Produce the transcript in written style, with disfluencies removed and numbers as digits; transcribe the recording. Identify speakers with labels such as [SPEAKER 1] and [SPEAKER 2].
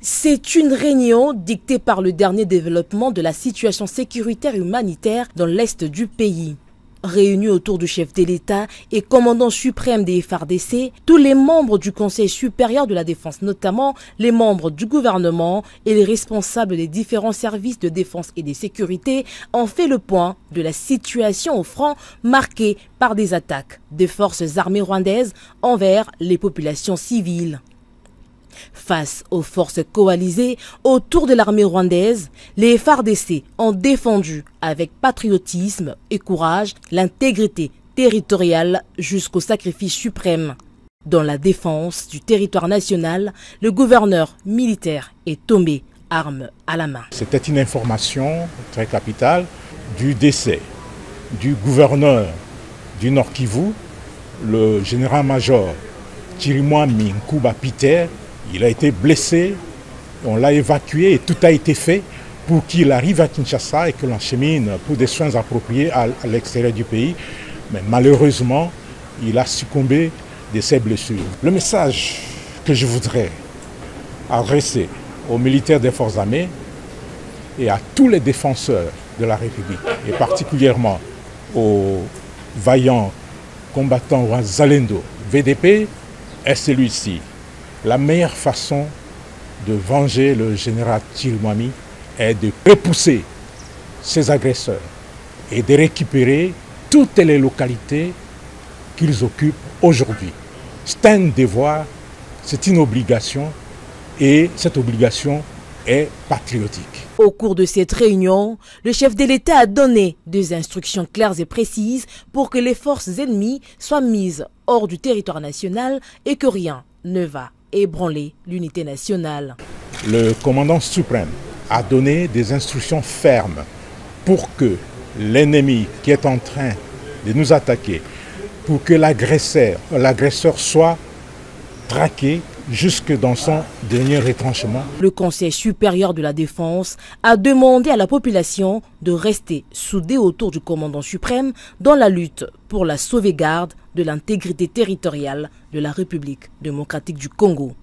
[SPEAKER 1] C'est une réunion dictée par le dernier développement de la situation sécuritaire et humanitaire dans l'est du pays. Réunis autour du chef de l'État et commandant suprême des FARDC, tous les membres du Conseil supérieur de la défense, notamment les membres du gouvernement et les responsables des différents services de défense et de sécurité, ont fait le point de la situation au front marquée par des attaques des forces armées rwandaises envers les populations civiles. Face aux forces coalisées autour de l'armée rwandaise, les FARDC ont défendu avec patriotisme et courage l'intégrité territoriale jusqu'au sacrifice suprême. Dans la défense du territoire national, le gouverneur militaire est tombé arme à la main.
[SPEAKER 2] C'était une information très capitale du décès du gouverneur du Nord Kivu, le général-major Chirimwami Nkuba Peter. Il a été blessé, on l'a évacué et tout a été fait pour qu'il arrive à Kinshasa et que l'on chemine pour des soins appropriés à l'extérieur du pays. Mais malheureusement, il a succombé de ses blessures. Le message que je voudrais adresser aux militaires des forces armées et à tous les défenseurs de la République, et particulièrement aux vaillants combattants Wazalendo VDP, est celui-ci. La meilleure façon de venger le général Chirimwami est de repousser ses agresseurs et de récupérer toutes les localités qu'ils occupent aujourd'hui. C'est un devoir, c'est une obligation et cette obligation est patriotique.
[SPEAKER 1] Au cours de cette réunion, le chef de l'État a donné des instructions claires et précises pour que les forces ennemies soient mises hors du territoire national et que rien ne va ébranler l'unité nationale.
[SPEAKER 2] Le commandant suprême a donné des instructions fermes pour que l'ennemi qui est en train de nous attaquer, pour que l'agresseur soit traqué jusque dans son dernier retranchement.
[SPEAKER 1] Le Conseil supérieur de la défense a demandé à la population de rester soudée autour du commandant suprême dans la lutte pour la sauvegarde de l'intégrité territoriale de la République démocratique du Congo.